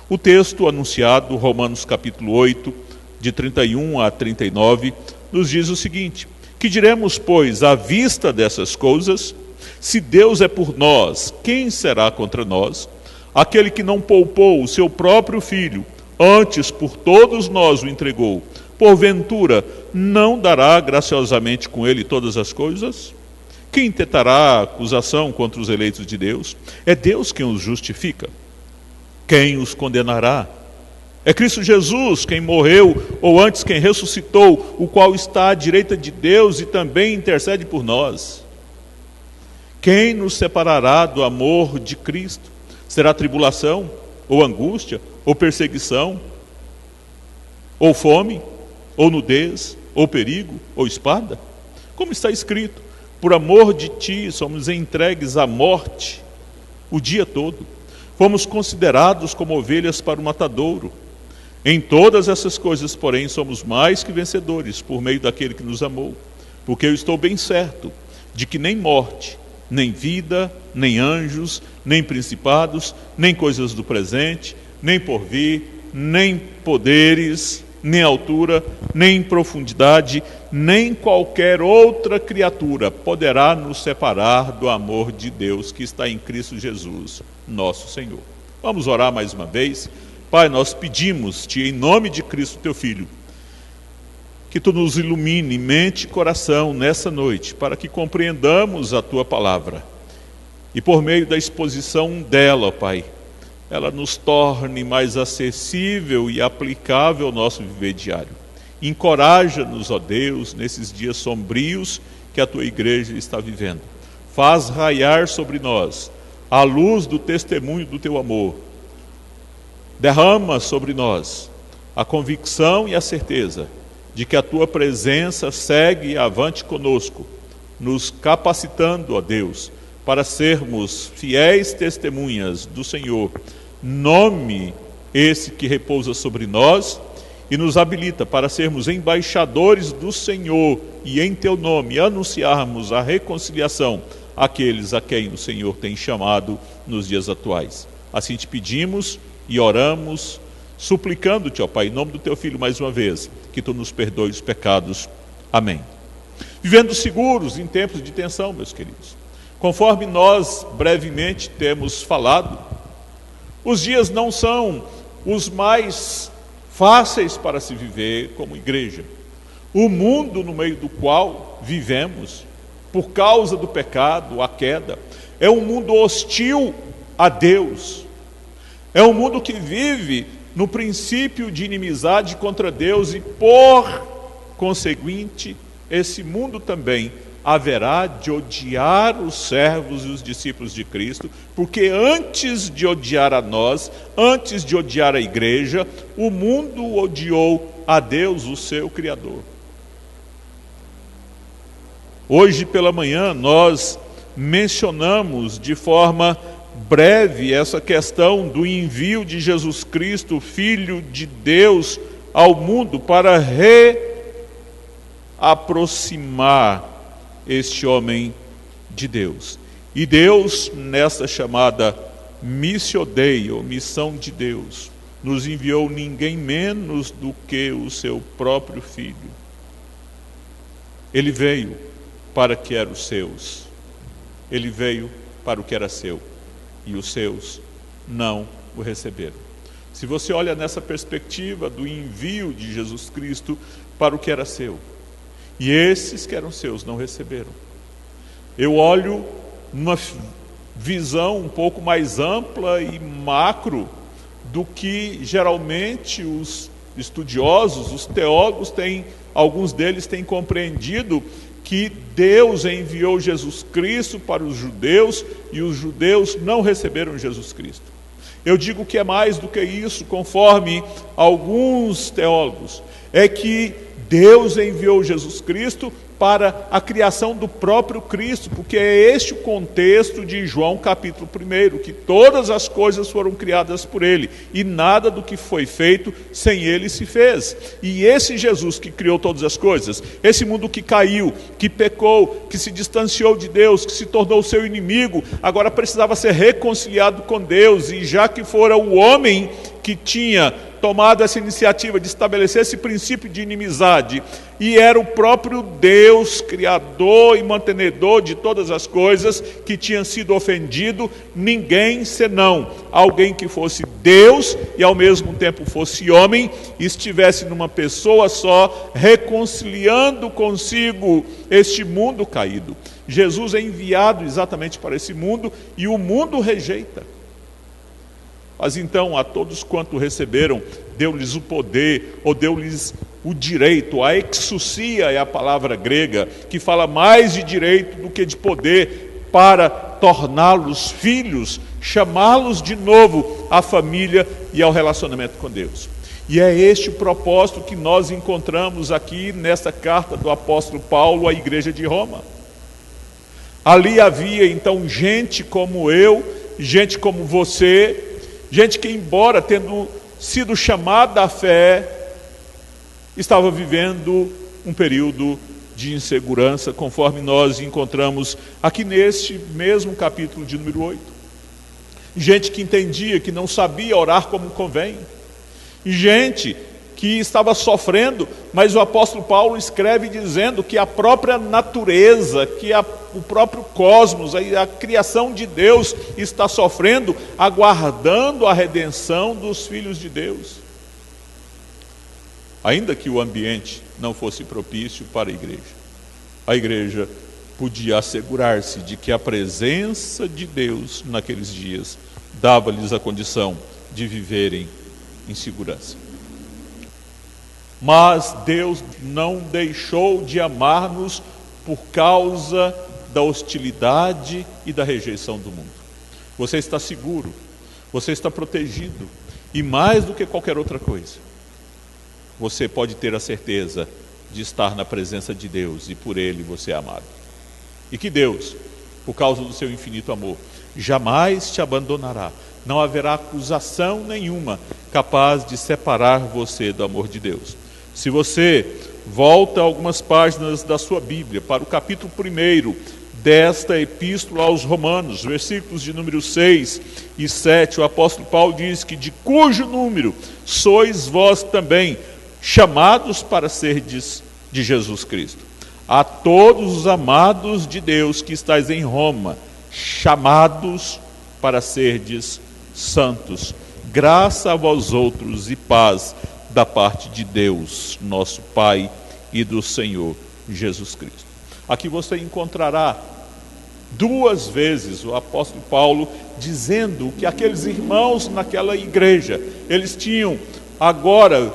O texto anunciado, Romanos capítulo 8, de 31 a 39, nos diz o seguinte: que diremos, pois, à vista dessas coisas? Se Deus é por nós, quem será contra nós? Aquele que não poupou o seu próprio filho, antes por todos nós o entregou, porventura não dará graciosamente com ele todas as coisas? Quem tentará acusação contra os eleitos de Deus? É Deus quem os justifica. Quem os condenará? É Cristo Jesus quem morreu, ou antes quem ressuscitou, o qual está à direita de Deus e também intercede por nós. Quem nos separará do amor de Cristo? Será tribulação, ou angústia, ou perseguição, ou fome, ou nudez, ou perigo, ou espada? Como está escrito: por amor de ti somos entregues à morte o dia todo. Fomos considerados como ovelhas para o matadouro. Em todas essas coisas, porém, somos mais que vencedores por meio daquele que nos amou. Porque eu estou bem certo de que nem morte, nem vida, nem anjos, nem principados, nem coisas do presente, nem porvir, nem poderes, nem altura, nem profundidade, nem qualquer outra criatura poderá nos separar do amor de Deus que está em Cristo Jesus, nosso Senhor. Vamos orar mais uma vez. Pai, nós pedimos-te em nome de Cristo, teu Filho, que tu nos ilumine mente e coração nessa noite, para que compreendamos a tua palavra. E por meio da exposição dela, Pai, ela nos torne mais acessível e aplicável ao nosso viver diário. Encoraja-nos, ó Deus, nesses dias sombrios que a tua igreja está vivendo. Faz raiar sobre nós a luz do testemunho do teu amor. Derrama sobre nós a convicção e a certeza de que a tua presença segue avante conosco, nos capacitando, ó Deus, para sermos fiéis testemunhas do Senhor, nome esse que repousa sobre nós e nos habilita para sermos embaixadores do Senhor e em teu nome anunciarmos a reconciliação àqueles a quem o Senhor tem chamado nos dias atuais. Assim te pedimos e oramos, suplicando-te, ó Pai, em nome do teu Filho mais uma vez, que tu nos perdoe os pecados. Amém. Vivendo seguros em tempos de tensão, meus queridos. Conforme nós brevemente temos falado, os dias não são os mais fáceis para se viver como igreja. O mundo no meio do qual vivemos, por causa do pecado, a queda, é um mundo hostil a Deus. É um mundo que vive no princípio de inimizade contra Deus e, por conseguinte, esse mundo também haverá de odiar os servos e os discípulos de Cristo, porque antes de odiar a nós, antes de odiar a igreja, o mundo odiou a Deus, o seu Criador. Hoje pela manhã nós mencionamos de forma breve essa questão do envio de Jesus Cristo, Filho de Deus, ao mundo para reaproximar este homem de Deus. E Deus, nessa chamada Missio Dei, ou missão de Deus, nos enviou ninguém menos do que o seu próprio Filho. Ele veio para que eram os seus. Ele veio para o que era seu. E os seus não o receberam. Se você olha nessa perspectiva do envio de Jesus Cristo para o que era seu, e esses que eram seus não receberam, eu olho numa visão um pouco mais ampla e macro do que geralmente os estudiosos, os teólogos têm, alguns deles têm compreendido, que Deus enviou Jesus Cristo para os judeus e os judeus não receberam Jesus Cristo. Eu digo que é mais do que isso, conforme alguns teólogos, é que Deus enviou Jesus Cristo para a criação do próprio Cristo, porque é este o contexto de João capítulo 1, que todas as coisas foram criadas por Ele, e nada do que foi feito sem Ele se fez. E esse Jesus que criou todas as coisas, esse mundo que caiu, que pecou, que se distanciou de Deus, que se tornou seu inimigo, agora precisava ser reconciliado com Deus, e já que fora o homem que tinha tomado essa iniciativa de estabelecer esse princípio de inimizade, e era o próprio Deus, criador e mantenedor de todas as coisas, que tinha sido ofendido. Ninguém senão alguém que fosse Deus e ao mesmo tempo fosse homem, e estivesse numa pessoa só, reconciliando consigo este mundo caído. Jesus é enviado exatamente para esse mundo, e o mundo rejeita. Mas então a todos quanto receberam, deu-lhes o poder, ou deu-lhes o direito. A exousia é a palavra grega, que fala mais de direito do que de poder, para torná-los filhos, chamá-los de novo à família e ao relacionamento com Deus. E é este o propósito que nós encontramos aqui nesta carta do apóstolo Paulo à igreja de Roma. Ali havia então gente como eu, gente como você, gente que, embora tendo sido chamada à fé, estava vivendo um período de insegurança, conforme nós encontramos aqui neste mesmo capítulo de número 8. Gente que entendia que não sabia orar como convém. Gente que estava sofrendo, mas o apóstolo Paulo escreve dizendo que a própria natureza, o próprio cosmos, a criação de Deus está sofrendo, aguardando a redenção dos filhos de Deus. Ainda que o ambiente não fosse propício para a igreja podia assegurar-se de que a presença de Deus naqueles dias dava-lhes a condição de viverem em segurança. Mas Deus não deixou de amar-nos por causa da hostilidade e da rejeição do mundo. Você está seguro, você está protegido, e mais do que qualquer outra coisa, você pode ter a certeza de estar na presença de Deus, e por Ele você é amado. E que Deus, por causa do seu infinito amor, jamais te abandonará. Não haverá acusação nenhuma capaz de separar você do amor de Deus. Se você volta algumas páginas da sua Bíblia para o capítulo 1 desta epístola aos Romanos, versículos de número 6 e 7, o apóstolo Paulo diz que de cujo número sois vós também chamados para serdes de Jesus Cristo. A todos os amados de Deus que estáis em Roma, chamados para serdes santos, graça a vós outros e paz da parte de Deus, nosso Pai, e do Senhor Jesus Cristo. Aqui você encontrará duas vezes o apóstolo Paulo dizendo que aqueles irmãos naquela igreja, eles tinham agora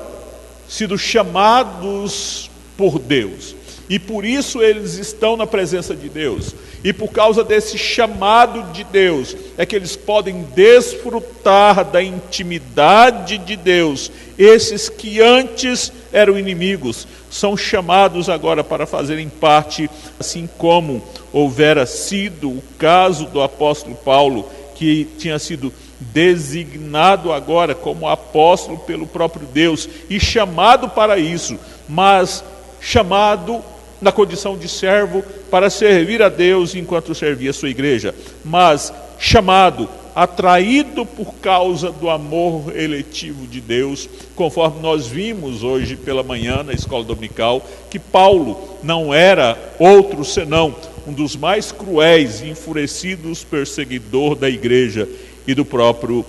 sido chamados por Deus, e por isso eles estão na presença de Deus, e por causa desse chamado de Deus, é que eles podem desfrutar da intimidade de Deus. Esses que antes eram inimigos, são chamados agora para fazerem parte, assim como houvera sido o caso do apóstolo Paulo, que tinha sido designado agora como apóstolo pelo próprio Deus, e chamado para isso, mas chamado na condição de servo para servir a Deus enquanto servia a sua igreja, mas chamado, atraído por causa do amor eletivo de Deus, conforme nós vimos hoje pela manhã na escola dominical, que Paulo não era outro senão um dos mais cruéis e enfurecidos perseguidor da igreja e do próprio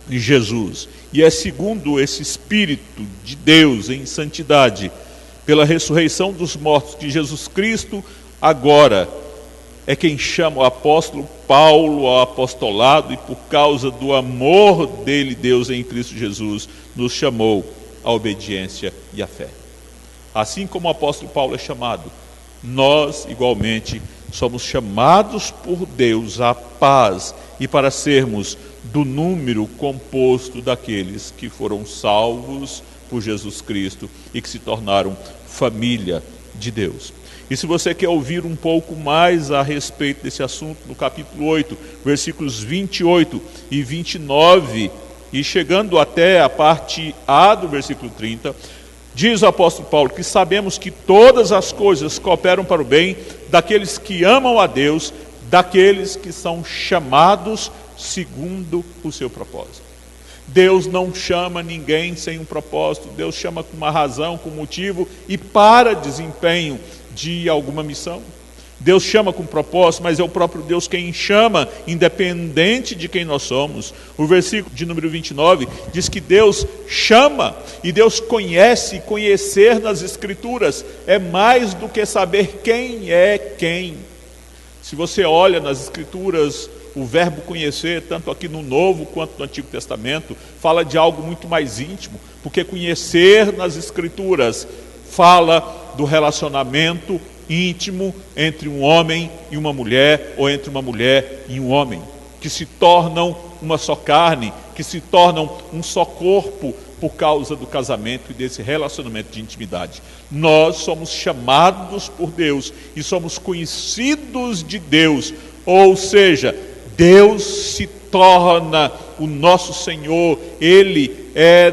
Jesus. E é segundo esse Espírito de Deus em santidade, pela ressurreição dos mortos de Jesus Cristo, agora é quem chama o apóstolo Paulo ao apostolado, e por causa do amor dele, Deus em Cristo Jesus, nos chamou à obediência e à fé. Assim como o apóstolo Paulo é chamado, nós igualmente somos chamados por Deus à paz e para sermos do número composto daqueles que foram salvos por Jesus Cristo e que se tornaram família de Deus. E se você quer ouvir um pouco mais a respeito desse assunto, no capítulo 8, versículos 28 e 29, e chegando até a parte A do versículo 30, diz o apóstolo Paulo que sabemos que todas as coisas cooperam para o bem daqueles que amam a Deus, daqueles que são chamados segundo o seu propósito. Deus não chama ninguém sem um propósito. Deus chama com uma razão, com motivo e para desempenho de alguma missão. Deus chama com propósito, mas é o próprio Deus quem chama, independente de quem nós somos. O versículo de número 29 diz que Deus chama e Deus conhece. Conhecer nas Escrituras é mais do que saber quem é quem. Se você olha nas Escrituras, o verbo conhecer, tanto aqui no Novo quanto no Antigo Testamento, fala de algo muito mais íntimo, porque conhecer nas Escrituras fala do relacionamento íntimo entre um homem e uma mulher, ou entre uma mulher e um homem, que se tornam uma só carne, que se tornam um só corpo por causa do casamento e desse relacionamento de intimidade. Nós somos chamados por Deus e somos conhecidos de Deus, ou seja, Deus se torna o nosso Senhor. Ele é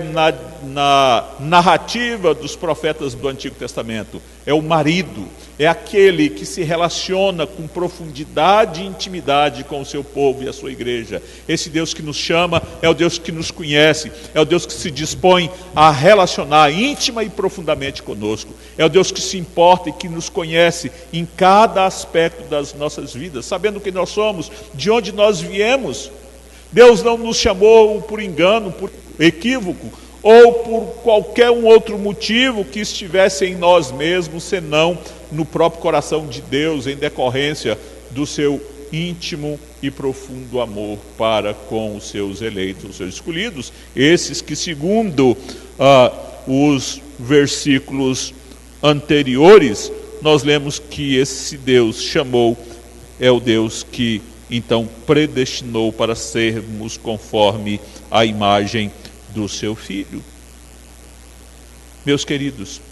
na narrativa dos profetas do Antigo Testamento, é o marido, é aquele que se relaciona com profundidade e intimidade com o seu povo e a sua igreja. Esse Deus que nos chama é o Deus que nos conhece, é o Deus que se dispõe a relacionar íntima e profundamente conosco, é o Deus que se importa e que nos conhece em cada aspecto das nossas vidas, sabendo quem nós somos, de onde nós viemos. Deus não nos chamou por engano, por equívoco, ou por qualquer um outro motivo que estivesse em nós mesmos, senão no próprio coração de Deus, em decorrência do seu íntimo e profundo amor para com os seus eleitos, os seus escolhidos, esses que, segundo os versículos anteriores, nós lemos que esse Deus chamou, é o Deus que então predestinou para sermos conforme a imagem do seu Filho. Meus queridos,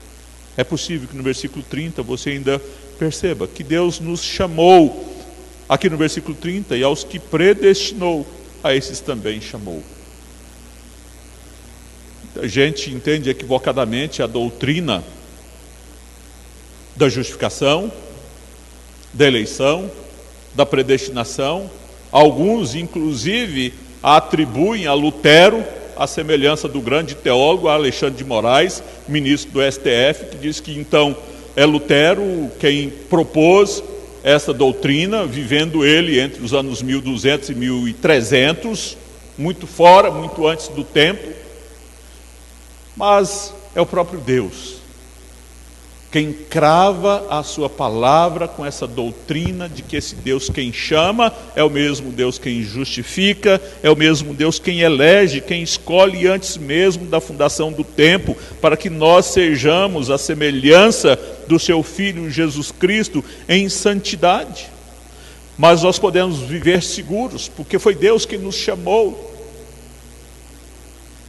é possível que no versículo 30 você ainda perceba que Deus nos chamou, aqui no versículo 30, e aos que predestinou, a esses também chamou. A gente entende equivocadamente a doutrina da justificação, da eleição, da predestinação. Alguns, inclusive, a atribuem a Lutero, a semelhança do grande teólogo Alexandre de Moraes, ministro do STF, que diz que então é Lutero quem propôs essa doutrina, vivendo ele entre os anos 1200 e 1300, muito fora, muito antes do tempo. Mas é o próprio Deus quem crava a sua palavra com essa doutrina de que esse Deus quem chama é o mesmo Deus quem justifica, é o mesmo Deus quem elege, quem escolhe antes mesmo da fundação do tempo, para que nós sejamos a semelhança do seu Filho Jesus Cristo em santidade. Mas nós podemos viver seguros, porque foi Deus que nos chamou.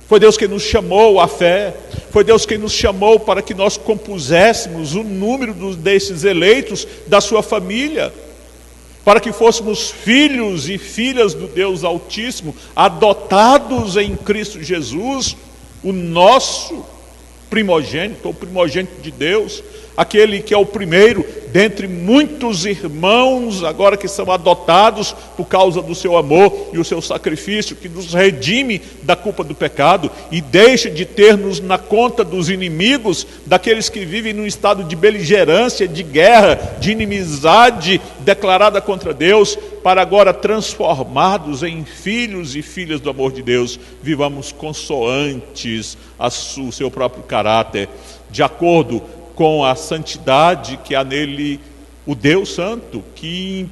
Foi Deus que nos chamou à fé, foi Deus que nos chamou para que nós compuséssemos o número desses eleitos da sua família, para que fôssemos filhos e filhas do Deus Altíssimo, adotados em Cristo Jesus, o nosso primogênito, o primogênito de Deus, aquele que é o primeiro dentre muitos irmãos, agora que são adotados por causa do seu amor e o seu sacrifício, que nos redime da culpa do pecado e deixa de ter-nos na conta dos inimigos, daqueles que vivem num estado de beligerância, de guerra, de inimizade declarada contra Deus, para agora transformados em filhos e filhas do amor de Deus, vivamos consoantes ao seu próprio caráter, de acordo com a santidade que há nele o Deus Santo, que em 1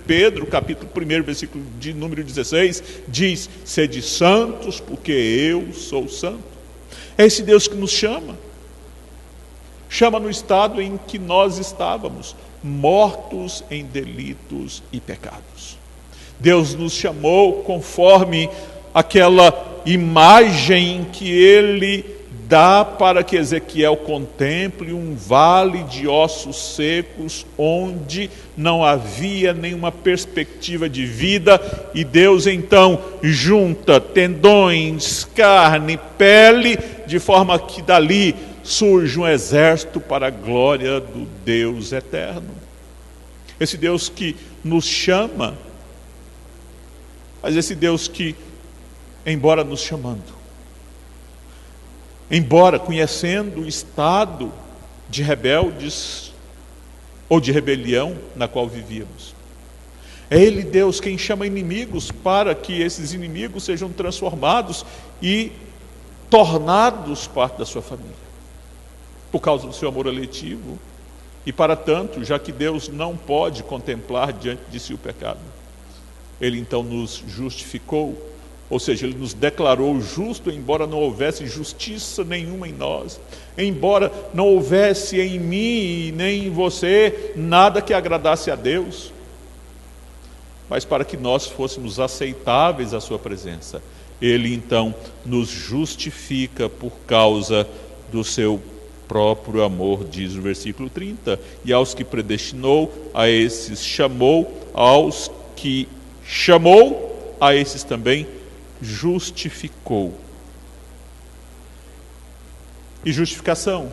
Pedro, capítulo 1, versículo de número 16, diz: sede santos, porque eu sou santo. É esse Deus que nos chama no estado em que nós estávamos, mortos em delitos e pecados. Deus nos chamou conforme aquela imagem que ele dá para que Ezequiel contemple um vale de ossos secos, onde não havia nenhuma perspectiva de vida, e Deus então junta tendões, carne, pele, de forma que dali surge um exército para a glória do Deus eterno. Esse Deus que nos chama, mas esse Deus que embora nos chamando, embora conhecendo o estado de rebeldes ou de rebelião na qual vivíamos. É Ele, Deus, quem chama inimigos para que esses inimigos sejam transformados e tornados parte da sua família, por causa do seu amor eletivo. E para tanto, já que Deus não pode contemplar diante de si o pecado, Ele então nos justificou, ou seja, Ele nos declarou justo, embora não houvesse justiça nenhuma em nós, embora não houvesse em mim e nem em você nada que agradasse a Deus, mas para que nós fôssemos aceitáveis à sua presença, Ele então nos justifica por causa do seu próprio amor, diz o versículo 30. E aos que predestinou, a esses chamou, aos que chamou, a esses também justificou. E justificação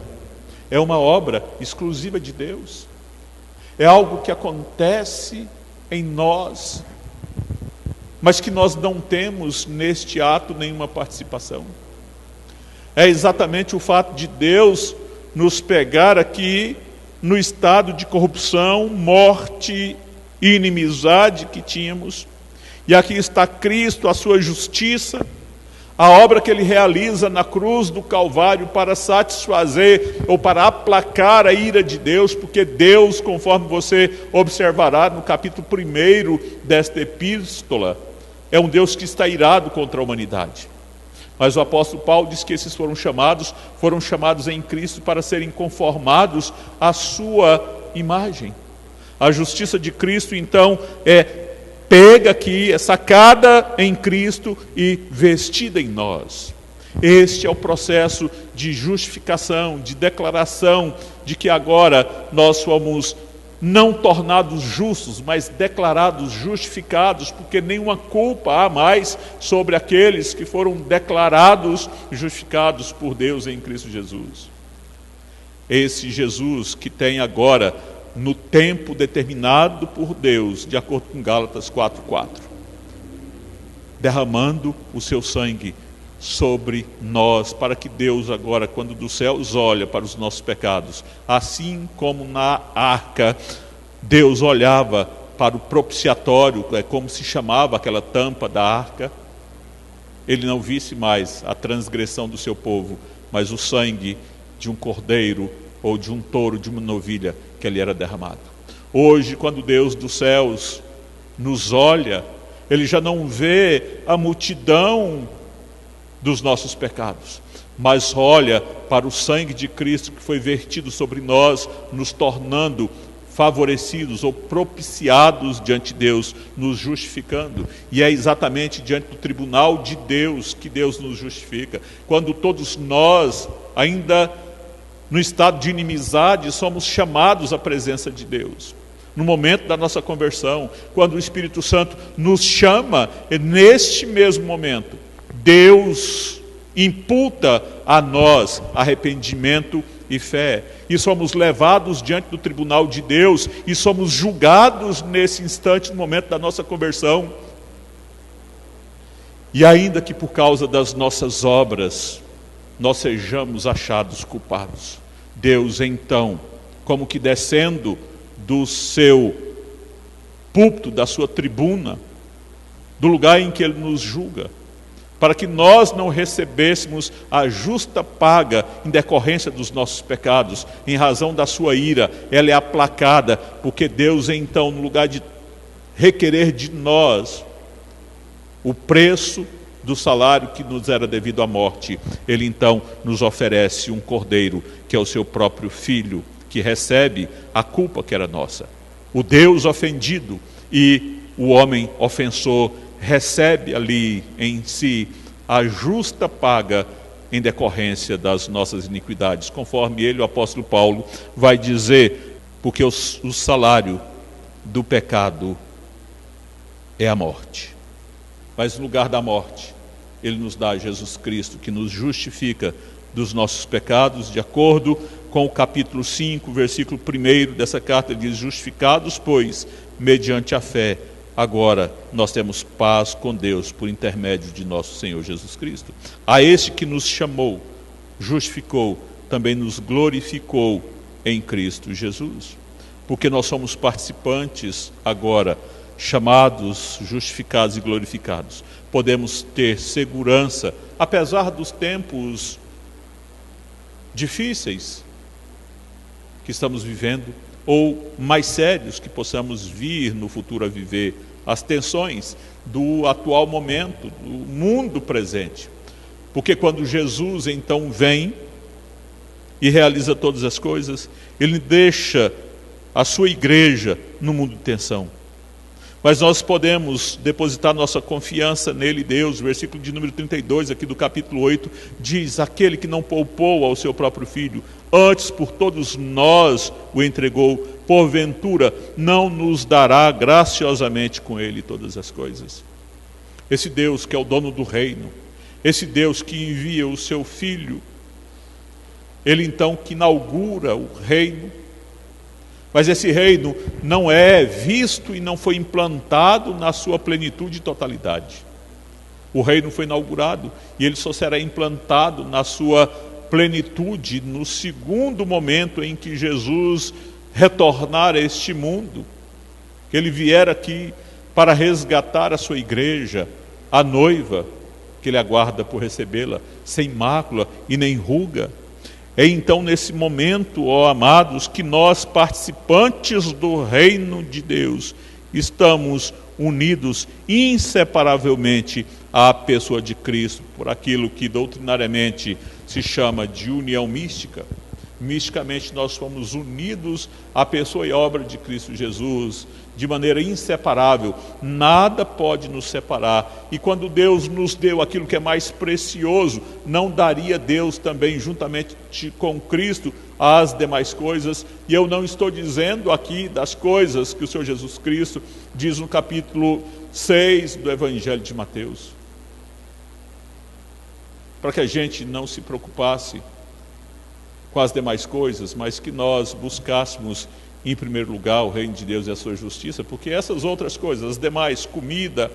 é uma obra exclusiva de Deus. É algo que acontece em nós, mas que nós não temos neste ato nenhuma participação. É exatamente o fato de Deus nos pegar aqui no estado de corrupção, morte e inimizade que tínhamos, e aqui está Cristo, a sua justiça, a obra que Ele realiza na cruz do Calvário para satisfazer ou para aplacar a ira de Deus, porque Deus, conforme você observará no capítulo 1 desta epístola, é um Deus que está irado contra a humanidade. Mas o apóstolo Paulo diz que esses foram chamados em Cristo para serem conformados à sua imagem. A justiça de Cristo, então, é pega aqui, é sacada em Cristo e vestida em nós. Este é o processo de justificação, de declaração de que agora nós somos não tornados justos, mas declarados justificados, porque nenhuma culpa há mais sobre aqueles que foram declarados justificados por Deus em Cristo Jesus. Esse Jesus que tem agora, no tempo determinado por Deus, de acordo com Gálatas 4:4, derramando o seu sangue sobre nós, para que Deus agora, quando dos céus olha para os nossos pecados, assim como na arca Deus olhava para o propiciatório, é como se chamava aquela tampa da arca, Ele não visse mais a transgressão do seu povo, mas o sangue de um cordeiro ou de um touro, de uma novilha que ali era derramado. Hoje, quando Deus dos céus nos olha, Ele já não vê a multidão dos nossos pecados, mas olha para o sangue de Cristo que foi vertido sobre nós, nos tornando favorecidos ou propiciados diante de Deus, nos justificando. E é exatamente diante do tribunal de Deus que Deus nos justifica. Quando todos nós, ainda no estado de inimizade, somos chamados à presença de Deus. No momento da nossa conversão, quando o Espírito Santo nos chama, neste mesmo momento, Deus imputa a nós arrependimento e fé, e somos levados diante do tribunal de Deus, e somos julgados nesse instante, no momento da nossa conversão. E ainda que por causa das nossas obras, nós sejamos achados culpados, Deus então, como que descendo do seu púlpito, da sua tribuna, do lugar em que Ele nos julga, para que nós não recebêssemos a justa paga em decorrência dos nossos pecados, em razão da sua ira, ela é aplacada, porque Deus então, no lugar de requerer de nós o preço do salário que nos era devido à morte, Ele então nos oferece um cordeiro, que é o seu próprio Filho, que recebe a culpa que era nossa. O Deus ofendido e o homem ofensor recebe ali em si a justa paga em decorrência das nossas iniquidades, conforme ele, o apóstolo Paulo, vai dizer, porque o salário do pecado é a morte, mas no lugar da morte, Ele nos dá Jesus Cristo, que nos justifica dos nossos pecados, de acordo com o capítulo 5, versículo 1 dessa carta, ele diz: justificados, pois, mediante a fé, agora nós temos paz com Deus por intermédio de nosso Senhor Jesus Cristo. A este que nos chamou, justificou, também nos glorificou em Cristo Jesus. Porque nós somos participantes agora, chamados, justificados e glorificados. Podemos ter segurança, apesar dos tempos difíceis que estamos vivendo, ou mais sérios que possamos vir no futuro a viver, as tensões do atual momento, do mundo presente. Porque quando Jesus então vem e realiza todas as coisas, Ele deixa a sua igreja no mundo de tensão. Mas nós podemos depositar nossa confiança nele, Deus. O versículo de número 32 aqui do capítulo 8 diz: aquele que não poupou ao seu próprio filho, antes por todos nós o entregou, porventura não nos dará graciosamente com ele todas as coisas. Esse Deus que é o dono do reino, esse Deus que envia o seu filho, ele então que inaugura o reino. Mas esse reino não é visto e não foi implantado na sua plenitude e totalidade. O reino foi inaugurado e ele só será implantado na sua plenitude no segundo momento em que Jesus retornar a este mundo, que ele vier aqui para resgatar a sua igreja, a noiva, que ele aguarda por recebê-la, sem mácula e nem ruga. É então nesse momento, ó amados, que nós, participantes do reino de Deus, estamos unidos inseparavelmente à pessoa de Cristo, por aquilo que doutrinariamente se chama de união mística. Misticamente nós fomos unidos à pessoa e obra de Cristo Jesus, de maneira inseparável. Nada pode nos separar. E quando Deus nos deu aquilo que é mais precioso, não daria Deus também, juntamente com Cristo, as demais coisas? E eu não estou dizendo aqui das coisas que o Senhor Jesus Cristo diz no capítulo 6 do Evangelho de Mateus, para que a gente não se preocupasse com as demais coisas, mas que nós buscássemos em primeiro lugar o reino de Deus e a sua justiça, porque essas outras coisas, as demais, comida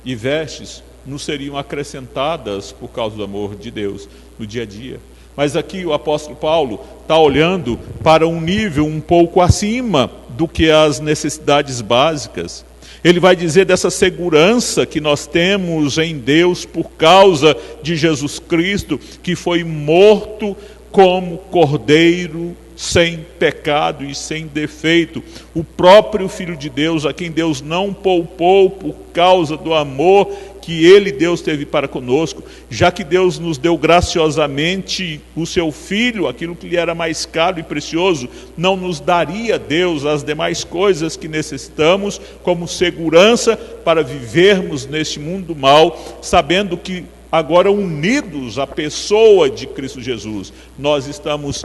e vestes, nos seriam acrescentadas por causa do amor de Deus no dia a dia. Mas aqui o apóstolo Paulo está olhando para um nível um pouco acima do que as necessidades básicas. Ele vai dizer dessa segurança que nós temos em Deus por causa de Jesus Cristo, que foi morto como cordeiro sem pecado e sem defeito, o próprio Filho de Deus, a quem Deus não poupou por causa do amor que Ele, Deus, teve para conosco, já que Deus nos deu graciosamente o seu Filho, aquilo que lhe era mais caro e precioso, não nos daria Deus as demais coisas que necessitamos como segurança para vivermos neste mundo mal, sabendo que agora unidos à pessoa de Cristo Jesus, nós estamos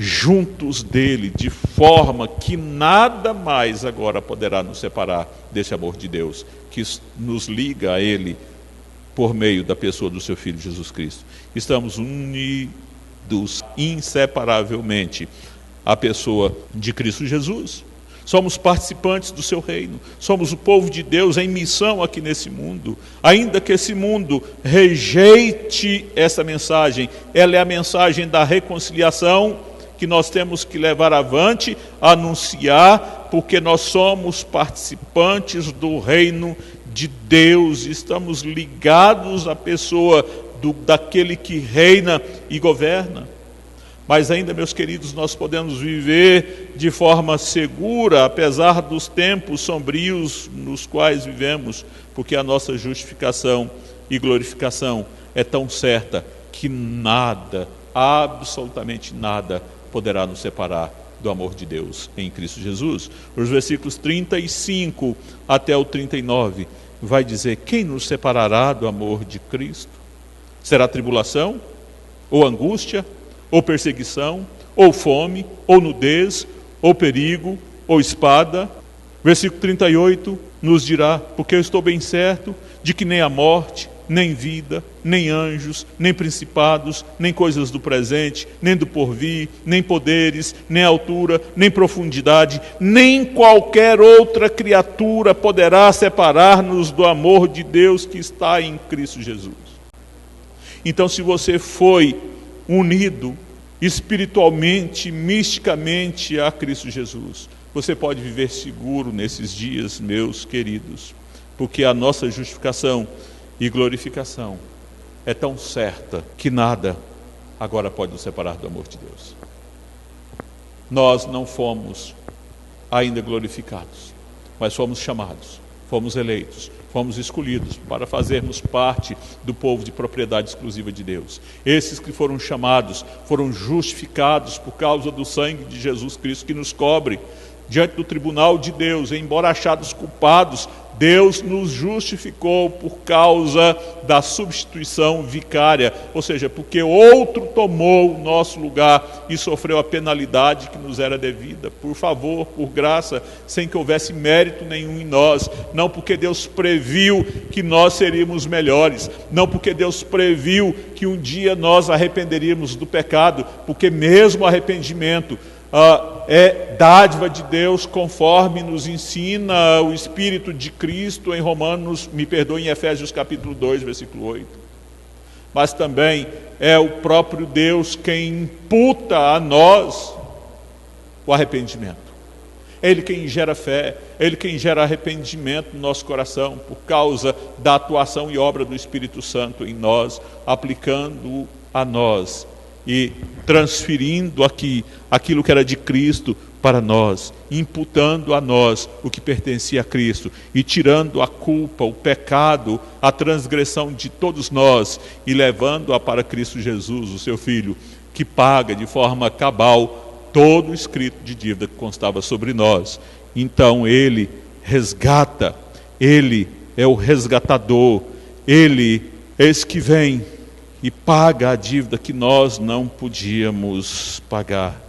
juntos dele, de forma que nada mais agora poderá nos separar desse amor de Deus, que nos liga a ele por meio da pessoa do seu Filho Jesus Cristo. Estamos unidos inseparavelmente à pessoa de Cristo Jesus. Somos participantes do seu reino, somos o povo de Deus em missão aqui nesse mundo. Ainda que esse mundo rejeite essa mensagem, ela é a mensagem da reconciliação que nós temos que levar avante, anunciar, porque nós somos participantes do reino de Deus, estamos ligados à pessoa daquele que reina e governa. Mas ainda, meus queridos, nós podemos viver de forma segura, apesar dos tempos sombrios nos quais vivemos, porque a nossa justificação e glorificação é tão certa que nada, absolutamente nada, poderá nos separar do amor de Deus em Cristo Jesus. Os versículos 35 até o 39 vai dizer: quem nos separará do amor de Cristo? Será tribulação, ou angústia, ou perseguição, ou fome, ou nudez, ou perigo, ou espada? Versículo 38 nos dirá: porque eu estou bem certo de que nem a morte, nem vida, nem anjos, nem principados, nem coisas do presente, nem do porvir, nem poderes, nem altura, nem profundidade, nem qualquer outra criatura poderá separar-nos do amor de Deus que está em Cristo Jesus. Então, se você foi unido espiritualmente, misticamente a Cristo Jesus, você pode viver seguro nesses dias, meus queridos, porque a nossa justificação e glorificação é tão certa que nada agora pode nos separar do amor de Deus. Nós não fomos ainda glorificados, mas fomos chamados, fomos eleitos, fomos escolhidos para fazermos parte do povo de propriedade exclusiva de Deus. Esses que foram chamados, foram justificados por causa do sangue de Jesus Cristo que nos cobre diante do tribunal de Deus. Embora achados culpados, Deus nos justificou por causa da substituição vicária, ou seja, porque outro tomou o nosso lugar e sofreu a penalidade que nos era devida, por favor, por graça, sem que houvesse mérito nenhum em nós, não porque Deus previu que nós seríamos melhores, não porque Deus previu que um dia nós arrependeríamos do pecado, porque mesmo o arrependimento é dádiva de Deus, conforme nos ensina o Espírito de Cristo em Romanos, em Efésios capítulo 2, versículo 8. Mas também é o próprio Deus quem imputa a nós o arrependimento. É Ele quem gera fé, é Ele quem gera arrependimento no nosso coração, por causa da atuação e obra do Espírito Santo em nós, aplicando a nós e transferindo aqui aquilo que era de Cristo para nós, imputando a nós o que pertencia a Cristo e tirando a culpa, o pecado, a transgressão de todos nós e levando-a para Cristo Jesus, o seu Filho, que paga de forma cabal todo o escrito de dívida que constava sobre nós. Então Ele resgata, Ele é o resgatador, Ele é esse que vem e paga a dívida que nós não podíamos pagar.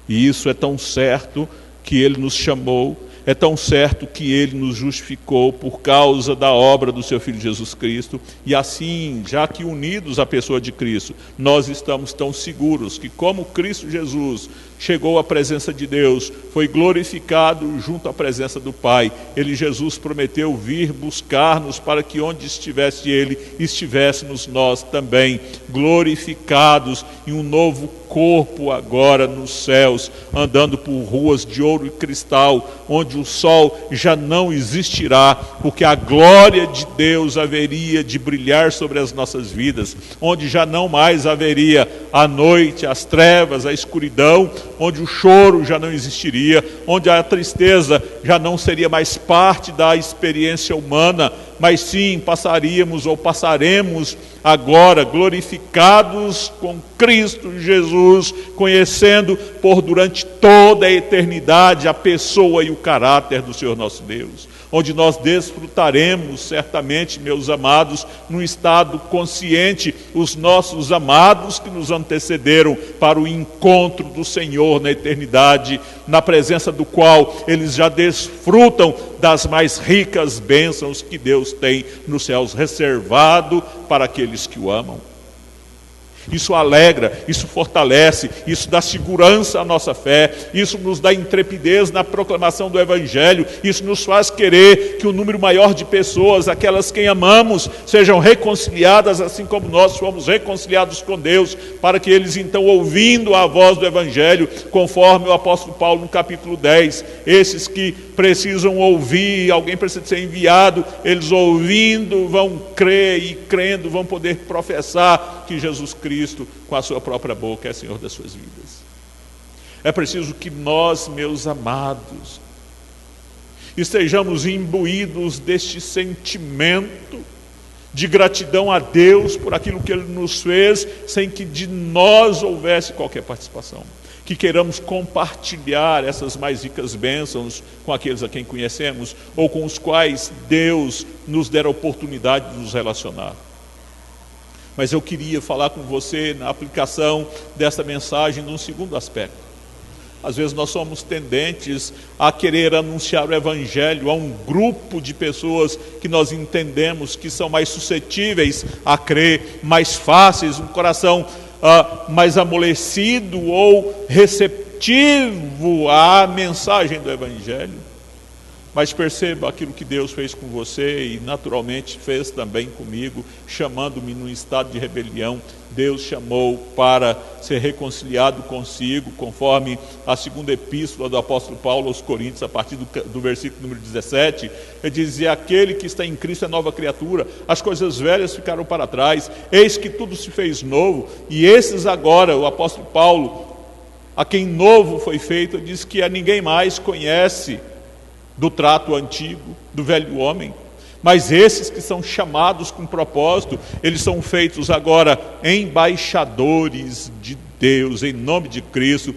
E isso é tão certo que Ele nos chamou, é tão certo que Ele nos justificou por causa da obra do seu Filho Jesus Cristo. E assim, já que unidos à pessoa de Cristo, nós estamos tão seguros que como Cristo Jesus chegou à presença de Deus, foi glorificado junto à presença do Pai, Ele, Jesus, prometeu vir buscar-nos para que onde estivesse Ele, estivéssemos nós também, glorificados em um novo corpo agora nos céus, andando por ruas de ouro e cristal, onde o sol já não existirá, porque a glória de Deus haveria de brilhar sobre as nossas vidas, onde já não mais haveria a noite, as trevas, a escuridão, onde o choro já não existiria, onde a tristeza já não seria mais parte da experiência humana, mas sim passaremos agora glorificados com Cristo Jesus, conhecendo por durante toda a eternidade a pessoa e o caráter do Senhor nosso Deus, onde nós desfrutaremos certamente, meus amados, num estado consciente, os nossos amados que nos antecederam para o encontro do Senhor na eternidade, na presença do qual eles já desfrutam das mais ricas bênçãos que Deus tem nos céus reservado para aqueles que o amam. Isso alegra, isso fortalece, isso dá segurança à nossa fé, isso nos dá intrepidez na proclamação do Evangelho, isso nos faz querer que o número maior de pessoas, aquelas quem amamos, sejam reconciliadas assim como nós fomos reconciliados com Deus, para que eles então, ouvindo a voz do Evangelho, conforme o apóstolo Paulo no capítulo 10, esses que precisam ouvir, alguém precisa ser enviado, eles ouvindo vão crer e crendo vão poder professar que Jesus Cristo, com a sua própria boca, é Senhor das suas vidas. É preciso que nós, meus amados, estejamos imbuídos deste sentimento de gratidão a Deus por aquilo que Ele nos fez, sem que de nós houvesse qualquer participação. Que queiramos compartilhar essas mais ricas bênçãos com aqueles a quem conhecemos, ou com os quais Deus nos der a oportunidade de nos relacionar. Mas eu queria falar com você na aplicação dessa mensagem num segundo aspecto. Às vezes nós somos tendentes a querer anunciar o Evangelho a um grupo de pessoas que nós entendemos que são mais suscetíveis a crer, mais fáceis, um coração mais amolecido ou receptivo à mensagem do Evangelho. Mas perceba aquilo que Deus fez com você e naturalmente fez também comigo, chamando-me num estado de rebelião. Deus chamou para ser reconciliado consigo, conforme a segunda epístola do apóstolo Paulo aos Coríntios, a partir do versículo número 17, ele dizia: aquele que está em Cristo é nova criatura, as coisas velhas ficaram para trás, eis que tudo se fez novo. E esses agora, o apóstolo Paulo, a quem novo foi feito, diz que a ninguém mais conhece do trato antigo, do velho homem, mas esses que são chamados com propósito, eles são feitos agora embaixadores de Deus, em nome de Cristo,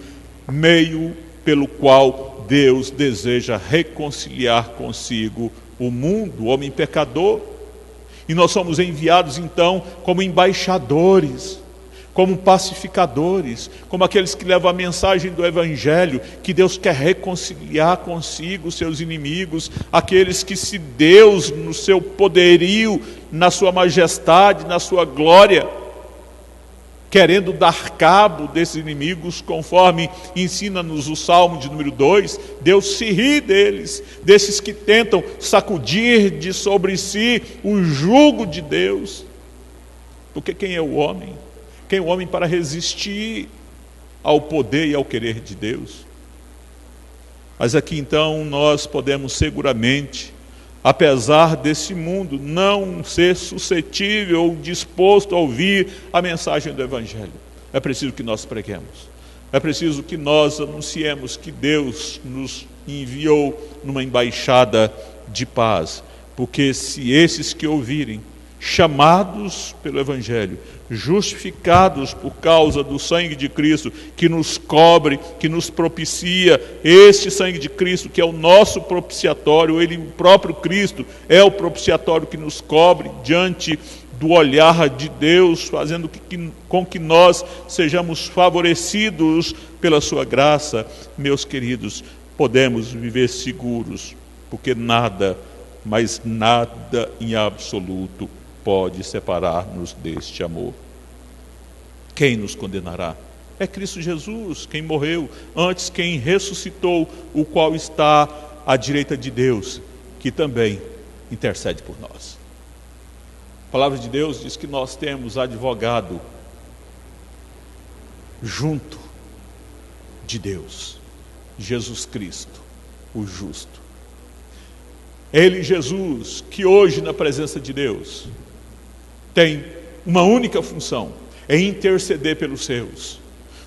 meio pelo qual Deus deseja reconciliar consigo o mundo, o homem pecador. E nós somos enviados então como embaixadores, como pacificadores, como aqueles que levam a mensagem do Evangelho, que Deus quer reconciliar consigo os seus inimigos, aqueles que, se Deus, no seu poderio, na sua majestade, na sua glória, querendo dar cabo desses inimigos, conforme ensina-nos o Salmo de número 2, Deus se ri deles, desses que tentam sacudir de sobre si o jugo de Deus. Porque quem é o homem? Quem é o homem para resistir ao poder e ao querer de Deus? Mas aqui então nós podemos seguramente, apesar desse mundo não ser suscetível ou disposto a ouvir a mensagem do Evangelho, é preciso que nós preguemos, é preciso que nós anunciemos que Deus nos enviou numa embaixada de paz, porque se esses que ouvirem, chamados pelo Evangelho, justificados por causa do sangue de Cristo, que nos cobre, que nos propicia, este sangue de Cristo que é o nosso propiciatório, ele, o próprio Cristo, é o propiciatório que nos cobre diante do olhar de Deus, fazendo com que nós sejamos favorecidos pela sua graça. Meus queridos, podemos viver seguros, porque nada, mas nada em absoluto pode separar-nos deste amor. Quem nos condenará? É Cristo Jesus, quem morreu, antes quem ressuscitou, o qual está à direita de Deus, que também intercede por nós. A palavra de Deus diz que nós temos advogado junto de Deus, Jesus Cristo, o justo. Ele, Jesus, que hoje na presença de Deus tem uma única função, é interceder pelos seus.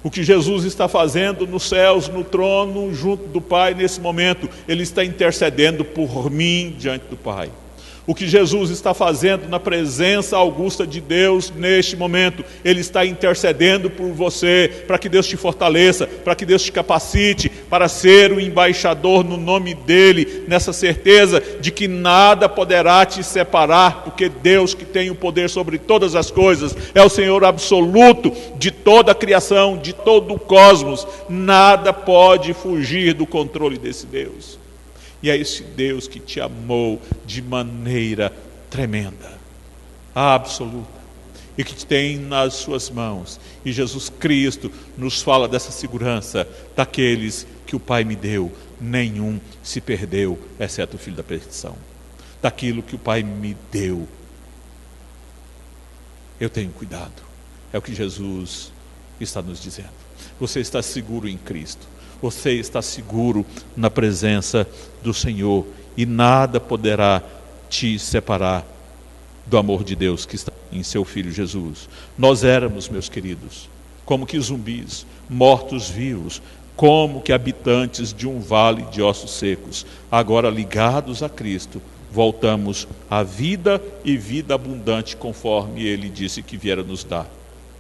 O que Jesus está fazendo nos céus, no trono, junto do Pai, nesse momento, Ele está intercedendo por mim diante do Pai. O que Jesus está fazendo na presença augusta de Deus neste momento, Ele está intercedendo por você, para que Deus te fortaleça, para que Deus te capacite para ser o embaixador no nome dEle, nessa certeza de que nada poderá te separar, porque Deus, que tem o poder sobre todas as coisas, é o Senhor absoluto de toda a criação, de todo o cosmos. Nada pode fugir do controle desse Deus. E é esse Deus que te amou de maneira tremenda, absoluta, e que te tem nas suas mãos. E Jesus Cristo nos fala dessa segurança: daqueles que o Pai me deu, nenhum se perdeu, exceto o filho da perdição. Daquilo que o Pai me deu, eu tenho cuidado. É o que Jesus está nos dizendo. Você está seguro em Cristo. Você está seguro na presença do Senhor, e nada poderá te separar do amor de Deus que está em seu Filho Jesus. Nós éramos, meus queridos, como que zumbis, mortos-vivos, como que habitantes de um vale de ossos secos. Agora, ligados a Cristo, voltamos à vida e vida abundante, conforme Ele disse que viera nos dar.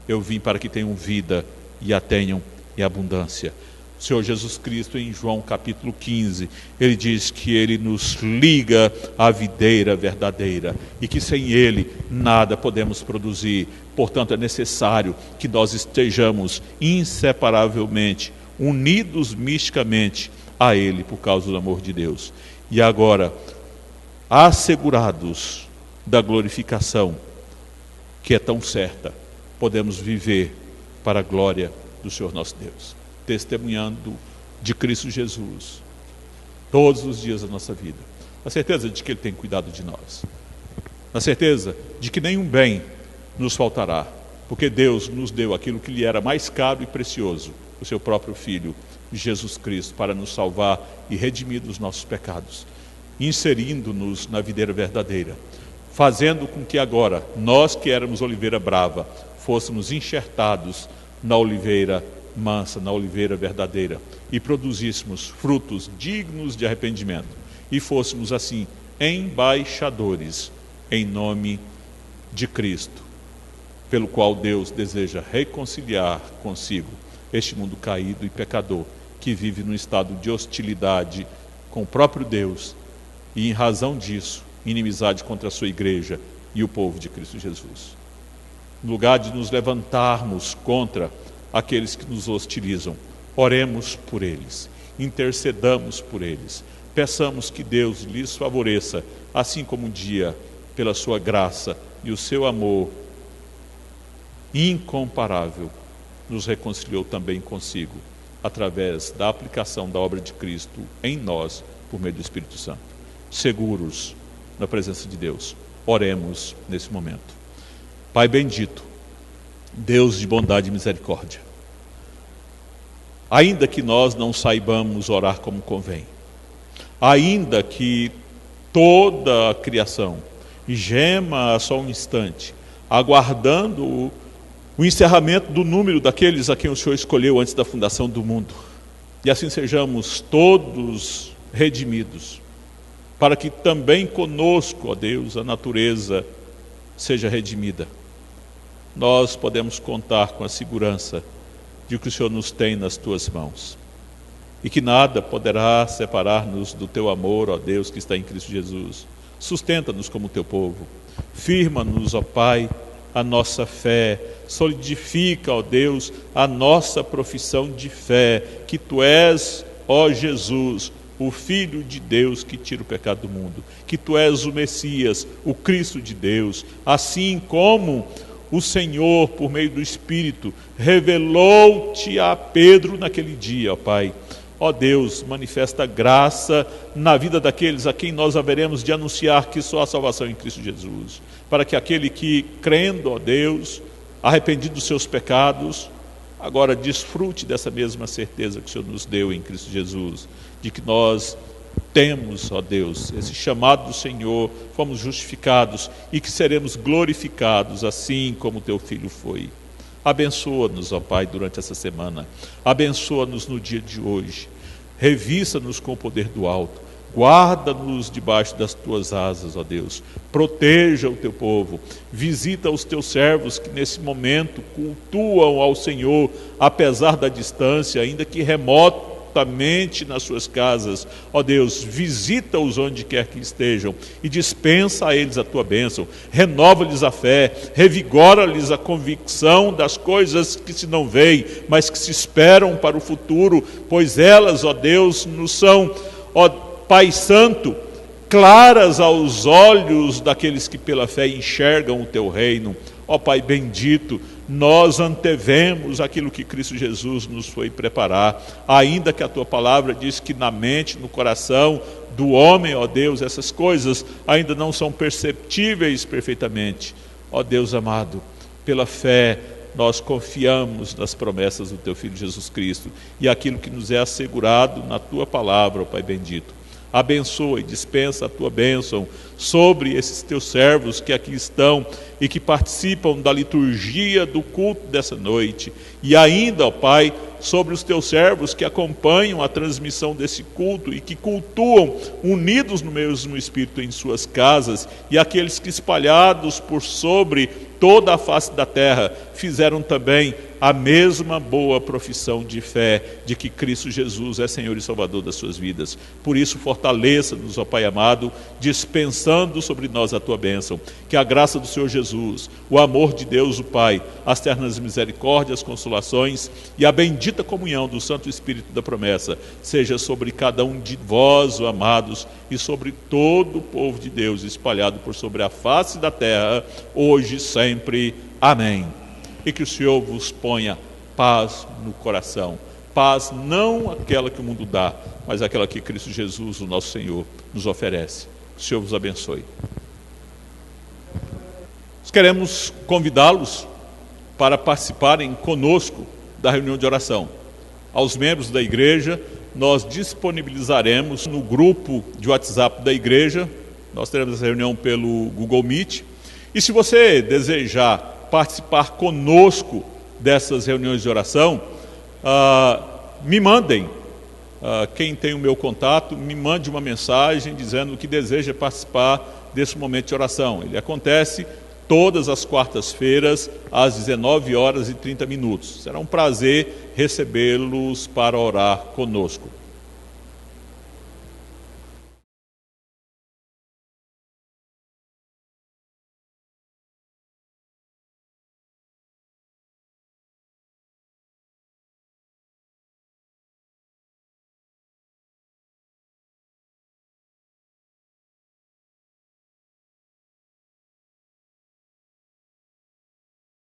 Eu vim para que tenham vida e a tenham em abundância. O Senhor Jesus Cristo, em João capítulo 15, Ele diz que Ele nos liga à videira verdadeira e que sem Ele nada podemos produzir. Portanto, é necessário que nós estejamos inseparavelmente unidos misticamente a Ele por causa do amor de Deus. E agora, assegurados da glorificação que é tão certa, podemos viver para a glória do Senhor nosso Deus, testemunhando de Cristo Jesus todos os dias da nossa vida, na certeza de que Ele tem cuidado de nós, na certeza de que nenhum bem nos faltará, porque Deus nos deu aquilo que lhe era mais caro e precioso, o seu próprio Filho, Jesus Cristo, para nos salvar e redimir dos nossos pecados, inserindo-nos na videira verdadeira, fazendo com que agora, nós que éramos oliveira brava, fôssemos enxertados na oliveira mansa, na oliveira verdadeira, e produzíssemos frutos dignos de arrependimento, e fôssemos assim embaixadores em nome de Cristo, pelo qual Deus deseja reconciliar consigo este mundo caído e pecador, que vive num estado de hostilidade com o próprio Deus, e em razão disso, inimizade contra a sua igreja e o povo de Cristo Jesus. No lugar de nos levantarmos contra aqueles que nos hostilizam, oremos por eles, intercedamos por eles, peçamos que Deus lhes favoreça, assim como um dia, pela sua graça e o seu amor incomparável, nos reconciliou também consigo, através da aplicação da obra de Cristo em nós, por meio do Espírito Santo. Seguros na presença de Deus, oremos nesse momento. Pai bendito, Deus de bondade e misericórdia, ainda que nós não saibamos orar como convém, ainda que toda a criação gema só um instante, aguardando o encerramento do número daqueles a quem o Senhor escolheu antes da fundação do mundo, e assim sejamos todos redimidos, para que também conosco, ó Deus, a natureza seja redimida. Nós podemos contar com a segurança de que o Senhor nos tem nas tuas mãos, e que nada poderá separar-nos do teu amor, ó Deus, que está em Cristo Jesus. Sustenta-nos como teu povo, firma-nos, ó Pai, a nossa fé, solidifica, ó Deus, a nossa profissão de fé, que tu és, ó Jesus, o Filho de Deus que tira o pecado do mundo, que tu és o Messias, o Cristo de Deus, assim como o Senhor, por meio do Espírito, revelou-te a Pedro naquele dia, ó Pai. Ó Deus, manifesta graça na vida daqueles a quem nós haveremos de anunciar que só há salvação em Cristo Jesus, para que aquele que, crendo, ó Deus, arrependido dos seus pecados, agora desfrute dessa mesma certeza que o Senhor nos deu em Cristo Jesus, de que nós temos, ó Deus, esse chamado do Senhor, fomos justificados e que seremos glorificados assim como teu Filho foi. Abençoa-nos, ó Pai, durante essa semana, abençoa-nos no dia de hoje, revista-nos com o poder do alto, guarda-nos debaixo das tuas asas, ó Deus, proteja o teu povo, visita os teus servos que nesse momento cultuam ao Senhor, apesar da distância, ainda que remotamente nas suas casas, ó Deus, visita-os onde quer que estejam e dispensa a eles a tua bênção, renova-lhes a fé, revigora-lhes a convicção das coisas que se não veem, mas que se esperam para o futuro, pois elas, ó Deus, nos são, ó Pai Santo, claras aos olhos daqueles que pela fé enxergam o teu reino. Ó Pai bendito, nós antevemos aquilo que Cristo Jesus nos foi preparar, ainda que a tua palavra diz que na mente, no coração do homem, ó Deus, essas coisas ainda não são perceptíveis perfeitamente. Ó Deus amado, pela fé nós confiamos nas promessas do teu Filho Jesus Cristo e aquilo que nos é assegurado na tua palavra, ó Pai bendito. Abençoa e dispensa a tua bênção sobre esses teus servos que aqui estão e que participam da liturgia do culto dessa noite. E ainda, ó Pai, sobre os teus servos que acompanham a transmissão desse culto e que cultuam unidos no mesmo Espírito em suas casas, e aqueles que espalhados por sobre toda a face da terra fizeram também a mesma boa profissão de fé de que Cristo Jesus é Senhor e Salvador das suas vidas. Por isso fortaleça-nos, ó Pai amado, dispensando sobre nós a tua bênção, que a graça do Senhor Jesus, o amor de Deus o Pai, as ternas misericórdias, consolações consolações e a bendita comunhão do Santo Espírito da promessa seja sobre cada um de vós, amados, e sobre todo o povo de Deus espalhado por sobre a face da terra, hoje e sempre. Amém. E que o Senhor vos ponha paz no coração. Paz não aquela que o mundo dá, mas aquela que Cristo Jesus, o nosso Senhor, nos oferece. O Senhor vos abençoe. Nós queremos convidá-los para participarem conosco da reunião de oração. Aos membros da igreja, nós disponibilizaremos no grupo de WhatsApp da igreja, nós teremos essa reunião pelo Google Meet, e se você desejar participar conosco dessas reuniões de oração, me mandem, quem tem o meu contato, me mande uma mensagem dizendo que deseja participar desse momento de oração. Ele acontece todas as quartas-feiras, às 19h30. Será um prazer recebê-los para orar conosco.